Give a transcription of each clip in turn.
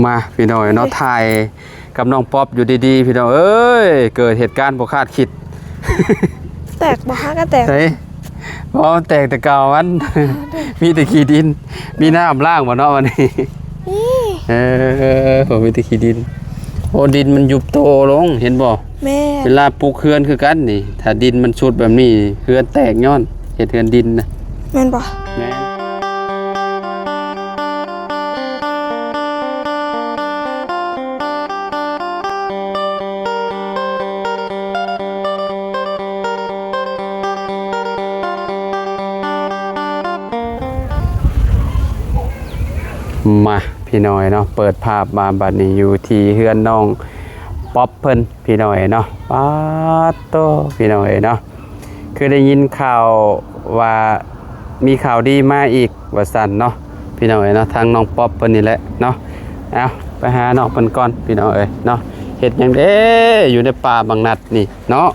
มาพี่น้อยเนาะถ่ายกับน้องป๊อปอยู่ดีๆพี่น้องเอ้ยเกิดเหตุการณ์บ่คาดคิดแตกบ่ฮะก็แตกใช่เพราะมันแตกแต่เก่ามันมีแต่ขี้ดินมีน้ำล่างบ่เนาะวันนี้ผมมีแต่ขี้ดินโอ้ดินมันยุบโตลงเห็นบ่แม่เวลาปลูกเขื่อนคือกันนี่ถ้าดินมันชุดแบบนี้เขื่อนแตกย้อนเฮ็ดเขื่อนดินนะแม่นบ่แม่นมาพี่น้อยเนาะเปิดภาพมาบัดนี้อยู่ที่เฮือนน้องป๊อปเพิ่นพี่น้อยเนาะป๊าดโตพี่น้อยเนาะคือได้ยินข่าวว่ามีข่าวดีมาอีกว่าซั่นเนาะพี่น้อยเนาะทางน้องป๊อปเพิ่นนี่แหละเนาะเอาไปหาน้องเพิ่นก่อนพี่น้อยเนาะเฮ็ดหยังเด้อยู่ในป่าบางนัดนี่เนาะ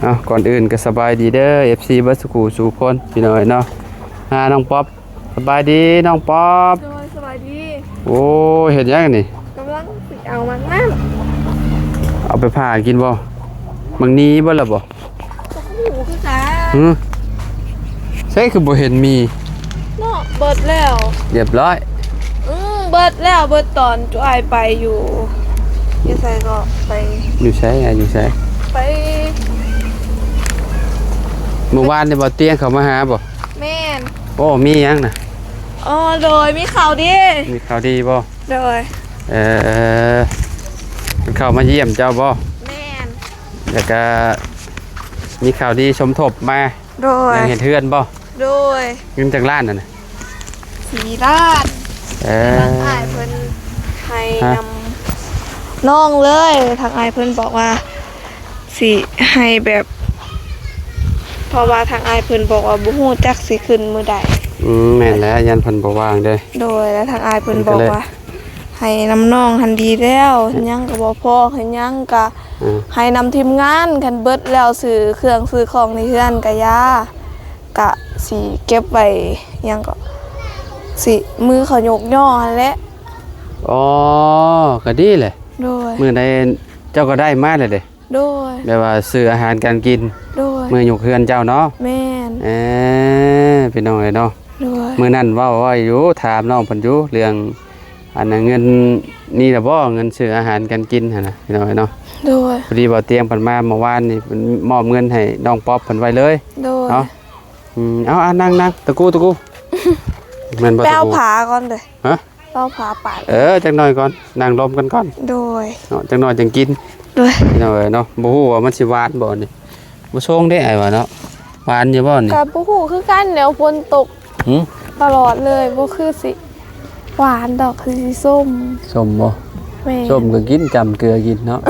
เอาก่อนอื่นก็สบายดีเด้อ FC บัสกูสู่คนพี่น้อยเนาะหาน้องป๊อปสบายดีน้องป๊อปสบายดีโอ้เห็นยังนี่กำลังสิเอามันนั่นเอาไปผ่ากินบ่บางนี้บ่ล่ะบ่หูคือกันใช่คือบ่เห็นมีเนาะเบิดแล้ว เรียบร้อยเบิดแล้วเบิดตอนจุอ้ายไปอยู่อยู่ไสก็ไปอยู่ไสอยู่ไสไปเมื่อวานนี่บ่เตียงเขามาหาบ่แม่นโอ้มีหยังน่ะอ๋อโดยมีข่าวดีมีข่าวดีบ่โดยเป็นข่าวมาเยี่ยมเจ้าบ่แม่นแล้วก็มีข่าวดีสมทบมาโดยยังเห็นเฮือนบ่โดยเงินจากล้านนั่นน่ะ4 ล้านทางอ้ายเพิ่นให้นำน้องเลยทางอ้ายเพิ่นบอกว่าสิให้แบบเพราะว่าทางอ้ายเพิ่นบอกว่าบ่ฮู้จักสิขึ้นมื้อใดแม่นแล้วยันเพิ่นบ่ว่างเด้โดยแล้วทางอ้ายเพิ่นบอกว่าให้นำน้องหันดีแล้วยังก็บ่พอให้ยังก็ให้นำทีมงานคันเบิดแล้วซื้อเครื่องซื้อของในเฮือนก็ยากะสิเก็บไว้ยังก็สิมือเขายกย่อหั่นแหละอ๋อก็ดีแหละโดยมื้อใดเจ้าก็ได้มาแล้วเด้โดยแบบว่าซื้ออาหารการกินโดยมื้อยกเฮือนเจ้าเนาะแม่นพี่น้องเนาะโดยมื้อนั้นเว้าไว้อยู่ถามน้องเพิ่นอยู่เรื่องอันนั้นเงินนี่ล่ะบ่เงินซื้ออาหารการกินหั่นน่ะพี่น้องเนาะโดยพอดีบ่เตียงเพิ่นมาเมื่อวานนี่เพิ่นมอบเงินให้น้องป๊อปเพิ่นไว้เลยโดยเนาะเอานั่งตะกูแม่นบ่ตะกูไปเอาผาก่อนเด้ฮะเอาผาปาดจักหน่อยก่อนนั่งลมกันก่อนโดยเนาะจักหน่อยจังกินโดยพี่น้องเนาะบ่ฮู้ว่ามันสิหวานบ่นี่บ่ส่งได้อ้ายว่าเนาะหวานอยู่บ่นี่ก็บ่ฮู้คือกันแล้วฝนตกตลอดเลยบ่คือสิหวานดอกคือสิส้มบ่ส้มก็กินจำเกลือกินเนาะ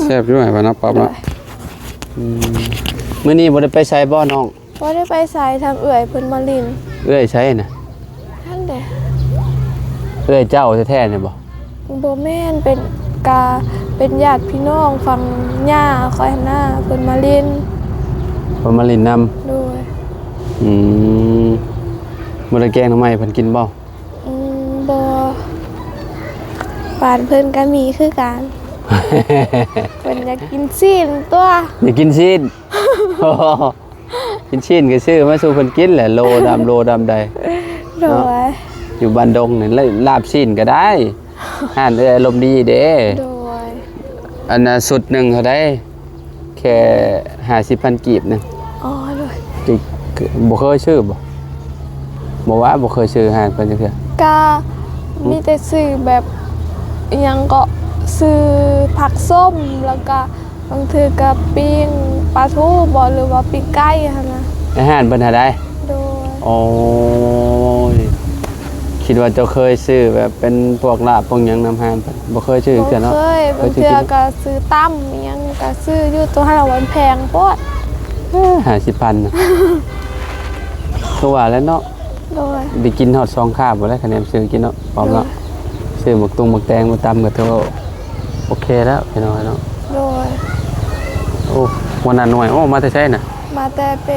แซ่บอยู่ว่าเนาะป๊อปเนาะมื้อนี้บ่ได้ไปไสบ่น้องบ่ได้ไปไสทางเอื้อยเพิ่นมาลินเอื้อยไสน่ะนั่นแหละเอื้อยเจ้าแท้ๆนี่บ่บ่แม่นเป็นญาติพี่น้องฝั่งย่าค่อยหน้าเพิ่นมาลินเพิ่นมาลินนำโดยมื้อละแกงทำไมเพิ่นกินบ่บ่บ้านเพิ่นก็มีคือกันเพิ่นอยากกินซีนตัวอยากกินซีนกินซีนก็ซื้อมาสู่เพิ่นกินแหละโลดำใดโดยอยู่บ้านดงนี่ลาบซีนก็ได้ห่านอารมณ์ดีเด้โดยอันน่ะสุดนึงเท่าใดแค่ 50,000 กีบนึงอ๋อโดยบ่เคยซื้อบ่ว่าบ่เคยซื้อห่านเพิ่นจังซี่ก็มีแต่ซื้อแบบยังก็ซื้อผักส้มแล้วก็บางทีก็ปิ้งปลาทูบ่หรือว่าปิ้งไก่หั่นน่ะอาหารเพิ่นหาได้โดยโอ้ยคิดว่าเจ้าเคยซื้อแบบเป็นพวกลาบพวกหยังน้ำหานเพิ่นบ่เคยซื้อเทื่อเนาะเคยบางเทื่อก็ซื้อตั้มอิหยังก็ซื้ออยู่ตัว5วันแพงโพด50,000น่ะคือว่าแล้วเนาะโดยได้กินฮอด2คาบบ่ได้คะแนนซื้อกินเนาะพร้อมเนาะซื้อหมกตุงหมกแตงมาตำก็ถือว่าโอเคแล้วพี่น้อยเนาะโดยโอ้วันนั้นหน่วยโอ้มาแต่ไสน่ะมาแต่ไป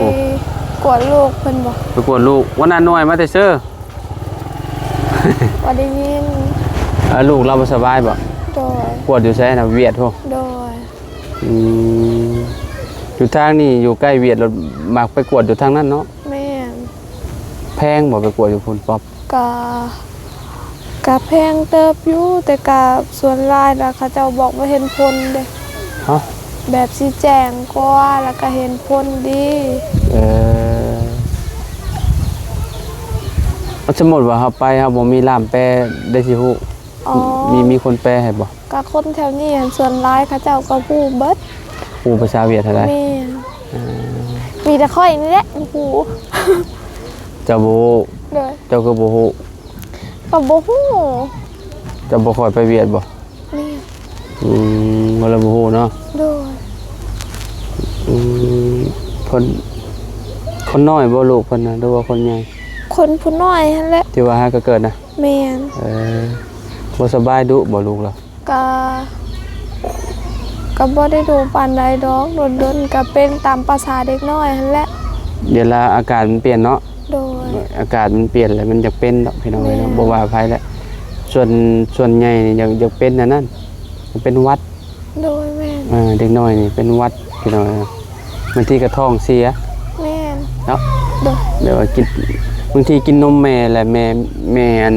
กวดลูกเพิ่นบ่ไปกวดลูกวันนั้นหน่วยมาแต่เช้อบ่ได้ยิน ลูกเราบ่สบายบ่ โดย ปวดอยู่ไสน่ะเวียดพวก โดย อยู่ทางนี่อยู่ใกล้เวียดเรามักไปกวดอยู่ทางนั้นเนาะ แม่น แพงบ่ไปกวดอยู่พุ่นป๊อบ กะแพงเติบอยู่แต่กะส่วนหลายแล้วเขาเจ้าบอกว่าเห็นผลเด้ ฮะ แบบสิแจงกว่าแล้วก็เห็นผลดี สมมุติว่าเฮาไปเฮาบ่มีล่ามแปลได้สิฮู้ อ๋อ มีคนแปลให้บ่ กะคนแถวนี้หั้นส่วนหลายเขาเจ้าก็ฮู้เบิด ฮู้ภาษาเวียดเท่าใด แม่นมีแต่ค่อยนี่แหละฮู้ เจ้าบ่ฮู้ เด้อ เจ้าก็บ่ฮู้ ก็บ่ฮู้ เจ้าบ่ค่อยไปเวียดบ่ แม่น บ่ละบ่ฮู้เนาะ โดย เพิ่นคนน้อยบ่ลูกเพิ่นน่ะหรือว่าคนใหญ่ คนผู้น้อยหั่นแหละ ที่ว่าหาก็เกิดนะ แม่น บ่สบายดุบ่ลูกล่ะ ก็บ่ได้ดูปานใดดอกโดนๆก็เป็นตามภาษาเด็กน้อยหั่นแหละ เดี๋ยวลาอากาศมันเปลี่ยนเนาะ โดย อากาศมันเปลี่ยนแล้วมันจะเป็นดอกพี่น้องเอ้ยเนาะ แม่ บ่ว่าภัยแล้วส่วนใหญ่นี่อยากเป็นอันนั้นมันเป็นหวัด โดยแม่น เด็กน้อยนี่เป็นหวัดพี่น้องเอ้ยเนาะบางทีก็ท้องเสีย แม่น เนาะ โดย เดี๋ยวว่ากินบางทีกินนมแม่แหละแม่อัน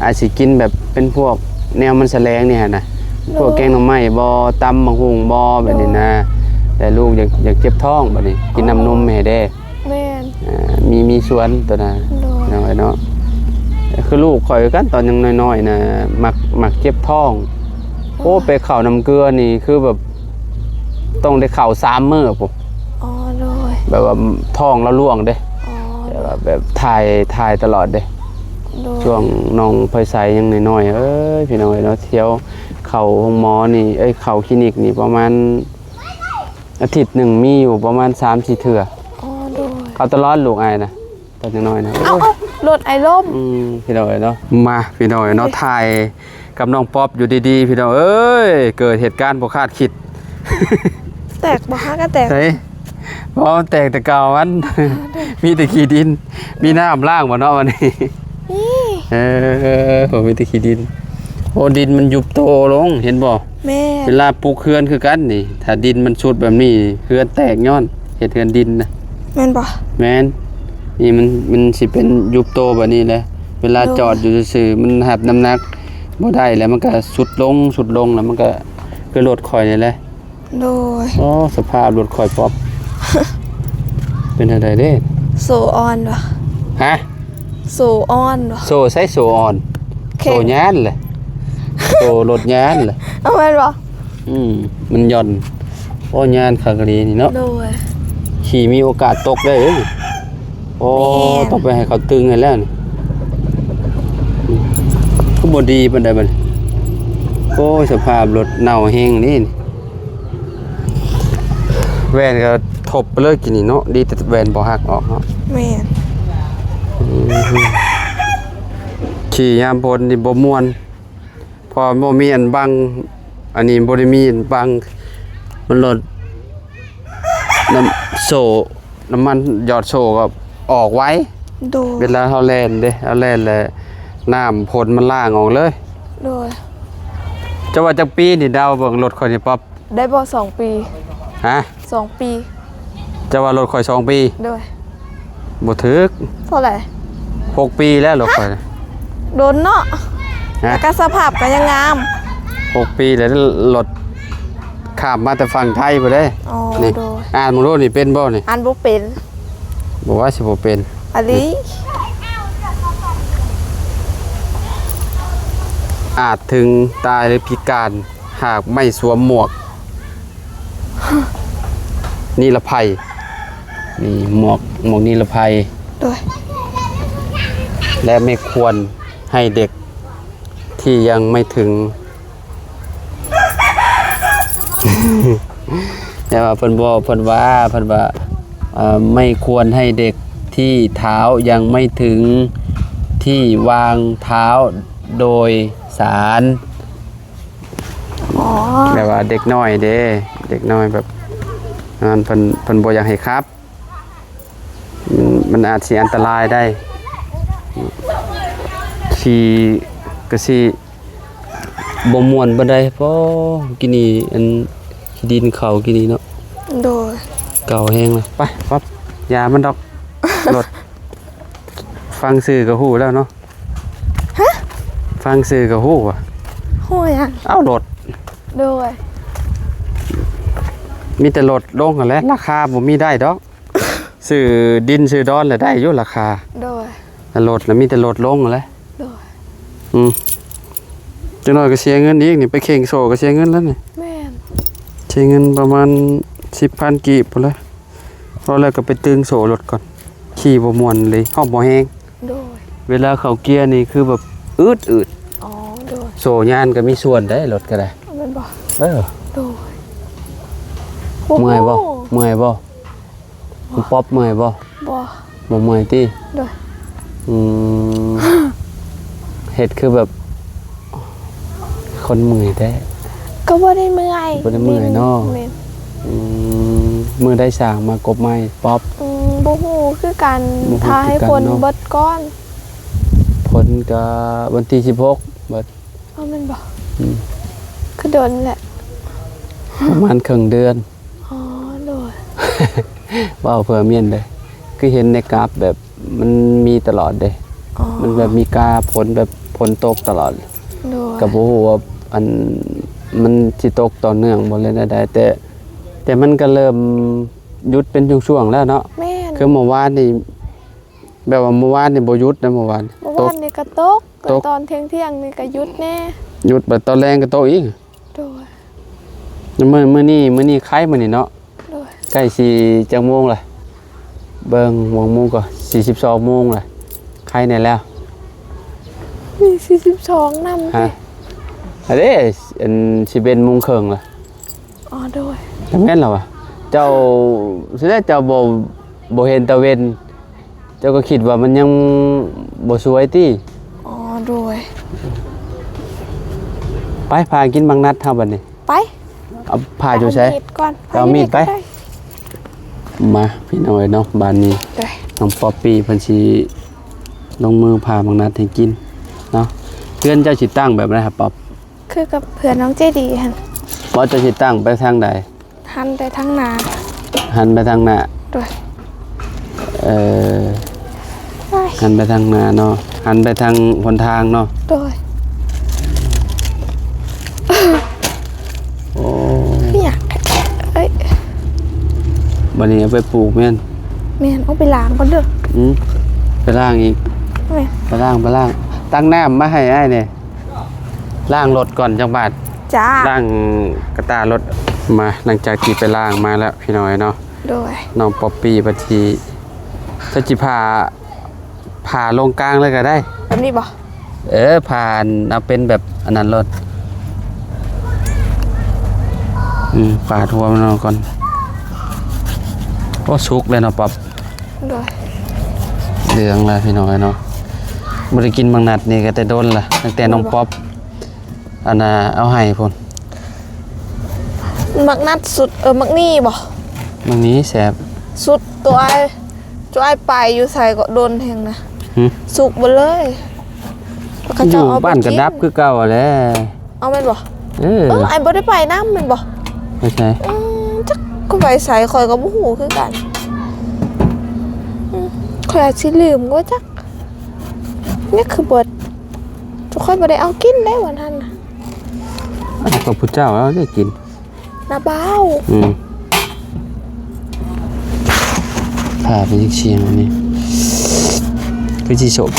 อาจสิกินแบบเป็นพวกแนวมันแสลงนี่หั่นน่ะพวกแกงหน่อไม้บ่ตำบักหุ่งบ่แบบนี้นะแต่ลูกอยากเจ็บท้องบัดนี้กินน้ำนมแม่เด้ แม่น มีสวนตัวน่ะ โดย น้อยเนาะคือลูกข่อยกันตอนยังน้อยๆนะมักเจ็บท้องโอ้ไปเข้าน้ำเกลือนี่คือแบบต้องได้เข้า3 มื้อปุ๊บ อ๋อโดย แบบว่าท้องแล้วล่วงเด้ อ๋อ แบบถ่ายตลอดเด้ โดย ช่วงน้องเผยใสยังน้อยๆเอ้ยพี่น้องเนาะเที่ยวเข้าห้องหมอนี่เข้าคลินิกนี่ประมาณอาทิตย์หนึ่งมีอยู่ประมาณ 3-4 เทื่อ อ๋อโดย เข้าตลอดลูกอายนะตอนยังน้อยนะ เอารถไอล่ม พี่น้อยเนาะมาพี่น้อยเนาะถ่ายกับน้องป๊อปอยู่ดีๆพี่น้องเอ้ยเกิดเหตุการณ์บ่คาดคิด แตกบ่ฮะก็แตก เฮ้ยเพราะมันแตกแต่เก่ามัน มีแต่ขี้ดิน มีน้ำล่างบ่เนาะวันนี้ นี่ ผมมีแต่ขี้ดินโอ้ดินมันยุบโตลงเห็นบ่ แม่ เวลาปลูกเฮือนคือกันนี่ ถ้าดินมันชุดแบบนี้เฮือนแตกย้อนเฮ็ดเฮือนดินนะ แม่นบ่ แม่นนี่มันสิเป็นยุบโตแบบนี้แหละเวลาจอดอยู่ซื่อๆมันหับน้ำหนักบ่ได้แล้วมันก็สุดลงแล้วมันก็คือรถข่อยนี่แหละ โดย อ๋อสภาพรถข่อยป๊อป เป็นอะไรเด้ โซออนบ่ ฮะ โซออนบ่ โซ่ใส่โซ่อ่อนโซ่ยานเลยโซ่รถยานเลย เอาแม่นบ่ มันหย่อนโอ้ยานขากรีนี่เนาะ โดย ขี่มีโอกาสตกได้เลยโอ้ แม่น ต้องไปให้เขาตึงให้แล้วนี่ก็บ่ดีปานใดบัดนี้โอ้ยสภาพรถเน่าแห้งนี่แว่นก็ทบไปเลยกินนี่เนาะดีแต่แว่นบ่หักออกเนาะ แม่น ขี่ยามพลนี่บ่ม่วนพอบ่มีอันบังอันนี้บ่ได้มีอันบังมันรถน้ำโซ่น้ำมันหยอดโซ่ก็ออกไว้ โดย เวลาเฮาแล่นเด้เฮาแล่นแล้วน้ำพลมันล่างออกเลย โดย จะว่าจักปีนี่ดาวเบิ่งรถข่อยนี่ป๊อป ได้บ่2 ปี ฮะ 2 ปี จะว่ารถข่อย2 ปี โดย บ่ถึก เท่าไหร่ 6 ปีแล้วรถข่อยน่ะ โดนเนาะ ฮะ แล้วก็สภาพก็ยังงาม 6 ปีแล้วรถข้ามมาแต่ฝั่งไทยบ่ได้ อ๋อ นี่ โดย อ่านมึงรู้นี่เป็นบ่นี่ อันบ่เป็น บอกว่าสิบ่เป็น อันนี้ อาจถึงตายหรือพิการหากไม่สวมหมวก นิรภัยนี่หมวกนิรภัย โดย และไม่ควรให้เด็กที่ยังไม่ถึง แต่ว่าเพิ่นว่าไม่ควรให้เด็กที่เท้ายังไม่ถึงที่วางเท้าโดยสาร อ๋อ แบบว่าเด็กน้อยเด้เด็กน้อยแบบนั้นเพิ่นบ่อยากให้ครับมันอาจสิอันตรายได้ขี่ก็สิ บ่ม่วนบ่ได้เพราะกินนี่อันขี้ดินเขากินนี่เนาะ โดย เก่าแห้งเลยไปปั๊บยามันดอก รถฟังสื่อก็ฮู้แล้วเนาะ ฮะ ฟังสื่อก็ฮู้อ่ะ โหยัง เอ้ารถ โดย มีแต่รถลงกันแหล้วราคาบ่มีได้ดอก ซื้อดินซื้อดอนแล้วได้อยู่ราคา โดย แต่รถแล้วมีแต่รถลงกันแหล้ว โดย จังน้อยก็เสียเงินอีกนี่ไปเข่งโซก็เสียเงินแล้วนี่ แม่น เสียเงินประมาณ 10,000 กีบพุ่นละพอแล้วก็ไปตึงโซรถก่อนขี่บ่ม่วนเลยฮอบบ่แฮง โดย เวลาเข้าเกียร์นี่คือแบบอืด อ๋อโดย โซยานก็มีส่วนได้รถก็ได้ แม่นบ่ เออ โดย เมื่อยบ่เมื่อยบ่คุณป๊อปเมื่อยบ่ บ่ บ่เมื่อยติ โดย อืม เฮ็ดคือแบบ คนเมื่อยแท้ ก็บ่ได้เมื่อย บ่ได้เมื่อยเนาะ แม่น อืมมือได้สร้างมากบไม้ป๊อป บ่ฮู้คือกัน บ่ฮู้ ทาให้ คือกัน คน เนาะ เบิดก้อน ผลก็วันที่16เบิด เอาแม่นบ่ อืม คือโดนแหละ ประมาณครึ่งเดือน อ๋อโดย เว้าเพื่อเมียนเด้คือเห็นในกราฟแบบมันมีตลอดเด้ อ๋อ มันแบบมีกาผลแบบฝนตกตลอด โดย ก็บ่ฮู้ว่าอันมันสิตกต่อเนื่องบ่เลยได้แต่มันก็เริ่มหยุดเป็นช่วงๆแล้วเนาะ แม่น คือเมื่อวานนี่แบบว่าเมื่อวานนี่บ่หยุดนะเมื่อวาน เมื่อ ต วาก นนี่ก็ตก ตก ตอนเที่ยงๆนี่ก็หยุดแน่ หยุดบัดตอนแรงก็ตกอีก โดย มื้อนี้คล้ายมื้อนี้เนาะ โดย ใกล้สิจังโมงเลยเบิ่งโมงก็42โมงเลยคล้ายแน่แล้ว มี42นำ ฮะอันนี้อัน11โมงครึ่งล่ะ อ๋อโดย จังแม่นแล้ววะเจ้าสิได้เจ้าบ่เห็นตะเวนเจ้าก็คิดว่ามันยังบ่สวยติ อ๋อโดย ไปพากินบางนัดเฮาบัดนี้ ไป เอาพาอยู่ไส เามีดก่อน เอามีดไป ด้ มาพี่น้อยเนาะบ้านนี้ ได้ น้องป๊อปปี้เพิ่นสิลงมือพาบางนัดให้กินเนาะเพื่อนเจ้าสิตั้งแบบไหนครับป๊อป คือกับเพื่อนน้องเจดีหั่น บ่เจ้าสิตั้งไปทางใด หันไปทางหน้า หันไปทางหน้า โดย เอ่อ ไป หันไปทางหน้าเนาะหันไปทางหนทางเนาะ โดย โอ้ ไม่อยากเอ้ย บัดนี้เอาไปปลูกแม่น แม่นเอาไปล้างก่อนเด้อ ไปล้างอีก แม่น ไปล้างตั้งน้ำมาให้อ้ายนี่ล้างรถก่อนจังบาด จ้า ล้างกระตารถมาหลังจากที่ไปล้างมาแล้วพี่น้อยเนาะ โดย น้องป๊อปปี้บัดทีถ้าจิผ่าลงกลางเลยก็ได้ แบบนี้บ่ ผ่านเอาเป็นแบบอันนั้นรถปาดหัวมันเอาก่อนก็สุกเลยเนาะป๊อป โดย เหลืองแล้วพี่น้อยเนาะบ่ได้กินบางนัดนี่ก็แต่โดนล่ะตั้งแต่น้องป๊อปอันน่ะเอาให้พุ่น มักนัดสุดมักนี่บ่ บางนี้แสบ สุดตัวไอ้ไปอยู่ใส่ก็โดนแทงนะ หึ สุกหมดเลยแล้วเขา อ เจะ ยู่ เอาไป บ้านก็ดับคือเก่าแหละ เอาแม่นบ่ เออ ไอ้บ่ได้ไปน้ำแม่นบ่ ไม่ใช่ จักก็ไปใส่ข่อยก็บ่ฮู้คือกันข่อยอาจสิลืมก็จักนี่คือเบิดทุกคนบ่ได้เอากินได้วันนั้นน่ะ พระพุทธเจ้าแล้วได้กิน นาบ้าว ผ่าไปเชียงอันนี้คือจีศพ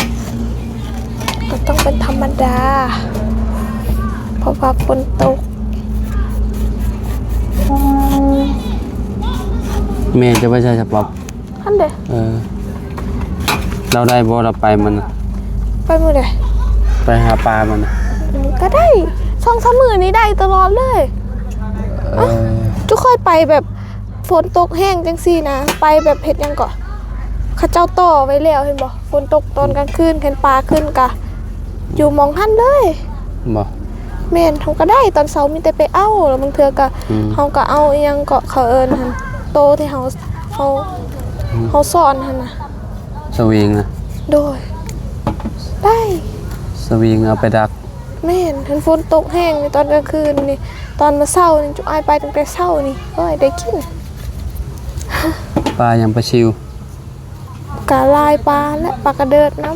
ก็ต้องเป็นธรรมดาเพราะว่าฝนตก แม่จะไม่ใช่ฉบับ อันเด้ เราได้บ่เราไปมันน่ะ ไปมื้อใด ไปหาปลามันน่ะ ก็ได้2-3มื้อนี้ได้ตลอดเลยทุกค่อยไปแบบฝนตกแห้งจังซี่นะไปแบบเฮ็ดหยังก่อนเขาเจ้าต่อไว้แล้วเห็นบ่ฝนตกตอนกลางคืนเห็นปลาขึ้นกะอยู่หมองหั่นเลย บ่ แม่นเฮาก็ได้ตอนเช้ามีแต่ไปเอาแล้วบางเทื่อก็เฮาก็เอาอีหยังก็เขาเอิ้นหั่นโตที่เฮาสอนหั่นน่ะ สวิงนะ โดยได้ สวิงเอาไปดัก ไม่เห็นทันฝนตกแห้งในตอนกลางคืนนี่ตอนมาเช้านี่จุอ้ายไปตั้งแต่เช้านี่เอ้ยได้กิน ปลายังปลาชิว กะลายปลาและปลากระเดิดน้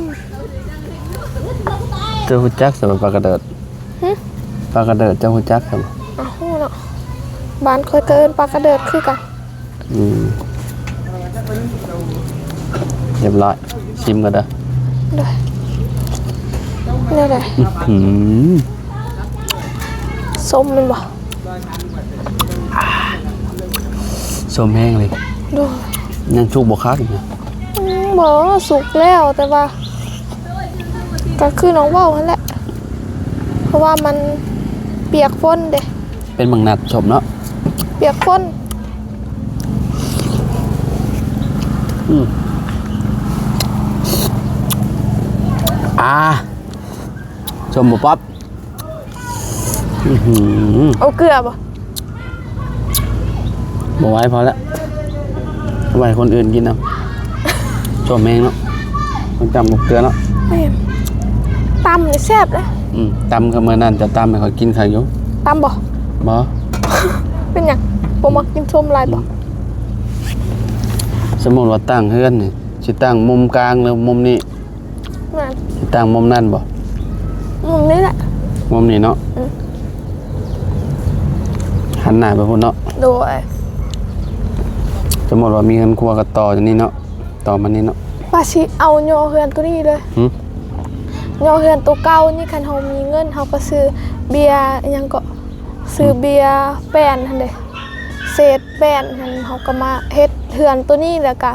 เจ้าฮู้จักสำหรับปลากระเดิด ำหึ ปลากระเดิดเจ้าฮู้จักครับ อ้าวเนาะบ้านเคยเกินปลากระเดิดคือกัน เรียบร้อยชิมกันเด้อ เด้อเนี่ยเลย หืม ส้มมันบ่ ส้มแห้งเลย ดู ยังชุกบ่คักอีกนะ บ่สุกแล้วแต่ว่าก็คือน้องเว้านั่นแหละเพราะว่ามันเปียกฝนเด้ เป็นบางนัดชมเนาะ เปียกฝน ชมบ่ป๊อบหือ เอาเกลือบ่ บ่ไหว้พอแล้วเอาไว้คนอื่นกินเอาชมแห้งเนาะต้องจำบ่เกลือเนาะ ไม่ตำนี่แซ่บเลย ตำก็เมื่อนั้นจะตำให้เขากินข้าวอยู่ ตำบ่ บ่ เป็นหยังบ่มักกินส้มหลายบ่ สมมุติว่าตั้งเฮือนนี่สิตั้งมุมกลางหรือมุมนี้ นั่น สิตั้งมุมนั้นบ่ มุมนี้แหละ มุมนี้เนาะหันหน้าไปพุ่นเนาะ โดย สมมุติว่ามีเงินครัวก็ต่อจากนี้เนาะต่อมานี้เนาะ ว่าสิเอายอเฮือนตัวนี้เลย หึ ยอเฮือนตัวเก่านี่คันเฮามีเงินเฮาก็ซื้อเบียร์อิหยังก็ซื้อเบียร์แป้นหั่นเด้เศษแป้นหั่นเฮาก็มาเฮ็ดเฮือนตัวนี้แล้วก็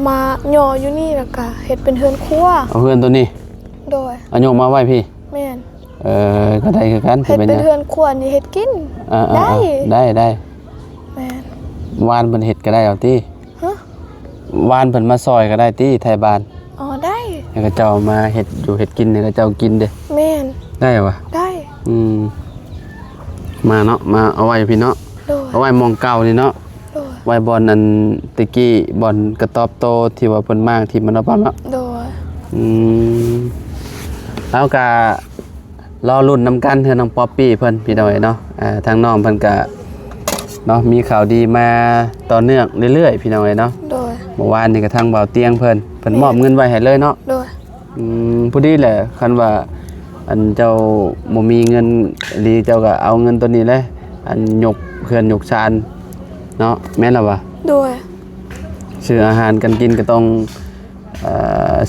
มาย่ออยู่นี่แล้วก็เฮ็ดเป็นเฮือนครัว เอาเฮือนตัวนี้ โดย เอาโยกมาไว้พี่ แม่น ก็ได้คือกัน เฮ็ด เป็น เป็น หยัง เฮือนครัวนี่เฮ็ดกิน ได้ ได้ แม่น วานเพิ่นเฮ็ดก็ได้เอาติ ฮะ วานเพิ่นมาซอยก็ได้ติไทยบ้าน อ๋อได้ ให้เขาเจ้ามาเฮ็ดอยู่เฮ็ดกินให้เขาเจ้ากินเด้ แม่น ได้วะ ได้ มาเนาะมาเอาไว้พี่เนาะ โดย เอาไว้มองเก่านี่เนาะ โดย ไว้บอลอันตะกี้บอลกระตอบโตที่ว่าเพิ่นมากที่มันเอาปั๊มเนาะ โดย แล้วก็รอรุ่นนำกันเฮือน้องป๊อปปี้เพิ่นพี่น้อยเนาะทางน้องเพิ่นก็เนาะมีข่าวดีมาต่อเนื่องเรื่อยๆพี่น้อยเนาะ โดย เมื่อวานนี่ก็ทางเบาเตียงเพิ่นมอบเงินไว้ให้เลยเนาะ โดย ผู้ดีแหละคันว่าอันเจ้าบ่มีเงินดีเจ้าก็เอาเงินตัวนี้เลยอันยกเขื่อนยกชานเนาะแม่นล่ะวะ โดย ซื้ออาหารกันกินก็ต้อง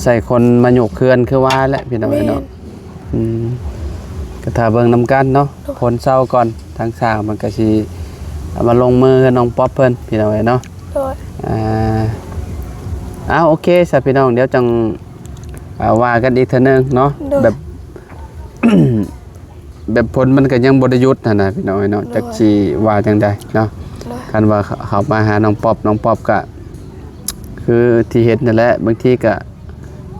ใส่คนมายกเขื่อนคือว่าแหละพี่น้องเนาะก็ถ้าเบิ่งนำกันเนาะผลเศร้าก่อนทางสร้างมันก็สิเอามาลงมือกับน้องป๊อปเพิ่นพี่น้องเนาะ โดย โอเคสพี่น้องเดี๋ยวจังว่ากันอีกเทื่อนึงเนาะ โดย แบบ แบบผลมันก็ยังบ่ได้หยุดนะพี่น้องเนาะจักสิว่าจังใดเนาะ โดย คันว่าเขามาหาน้องป๊อปก็คือที่เฮ็ดนั่นแหละบางทีก็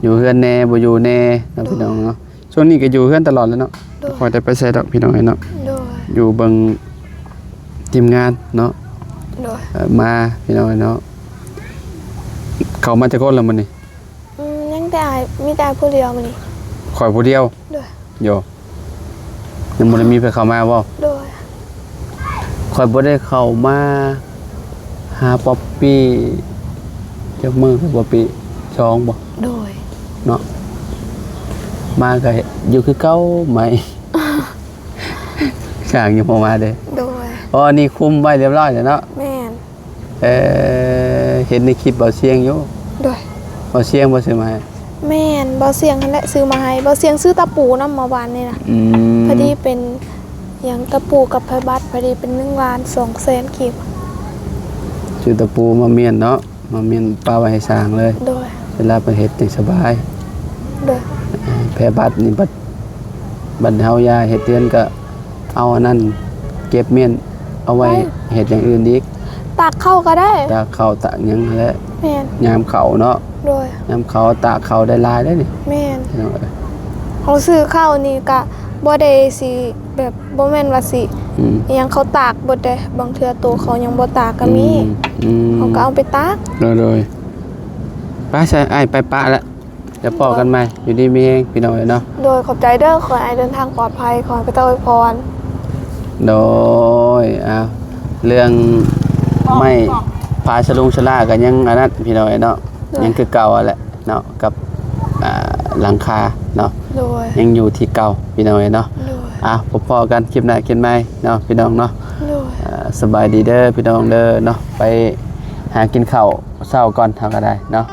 อยู่เฮือนแน่บ่อยู่แน่เนาะพี่น้องเนาะช่วงนี้ก็อยู่เฮือนตลอดแล้วเนาะคอยได้ไปใส่ดอกพี่น้องเนาะ โดย อยู่เบิ่งทีมงานเนาะ โดย มาพี่น้องเนาะเขามาจากคนแล้วมื้อนี้ ยังแต่อายมีแต่ผู้เดียวมานี่ ข่อยผู้เดียว โดย โยยังบ่ได้มีไปเข้ามาบ่ โดย ข่อยบ่ได้เข้ามาหาป๊อปปี้จักมือกับป๊อปปี้ช่องบ่ โดย เนาะมาก็อยู่คือเก่าไหม ช่างอยู่บ่มาเด้ โดย อ๋อนี่คุมไว้เรียบร้อยแล้วเนาะ แม่น เห็นในคลิปเบาเสียงอยู่ โดย เบาเสียงบ่ซื้อมาให้ แม่นบ่เสียงนั่นแหละซื้อมาให้บ่เสียงซื้อตะปูนำมาวานนี่นะ พอดีเป็นอย่างตะปูกับไผบัตรพอดีเป็น1,200,000กีบ ซื้อตะปูมาเมียนเนาะมาเมียนปลาไว้ให้สร้างเลย โดย เวลาไปเฮ็ดจังสบาย โดย แพร่บัตรนี่บัดเฮายาเฮ็ดเตือนก็เอาอันนั้นเก็บเมียนเอาไว้เฮ็ดอย่างอื่นอีก ตากเข้าก็ได้ ตากข้าวตากหยังนั่นแหละ แม่น ยามเขาเนาะ โดย ยามเขาตากเขาได้หลายได้นี่ แม่น พี่น้องเอ้ย เขาซื้อข้าวนี่ก็บ่ได้สิแบบบ่แม่นว่าสิ อืม อิหยังเขาตากเบิดเด้บางเทื่อตัวเขายังบ่ตากก็มี อืม เขาก็เอาไปตาก โดยป้าใช่ไอ้ายไปปะละไป จะพอกันใหม่อยู่ดีมีเองพี่น้องเนาะ โดยขอบใจเด้อขอให้เดินทางปลอดภัยขอให้พระเจ้าอวยพร โดยเรื่องไม่พาชลุงชลากันยังอันนั้นพี่น้องเนาะยังคือเก่าแหละเนาะกับหลังคาเนาะ โดย ยังอยู่ที่เก่าพี่น้องเนาะ โดย พอๆกันคลิปหน้าคลิปใหม่เนาะพี่น้องเนาะ โดย สบายดีเด้อพี่น้องเด้อเนาะไปหากินข้าวเช้าก่อนทำก็ได้เนาะ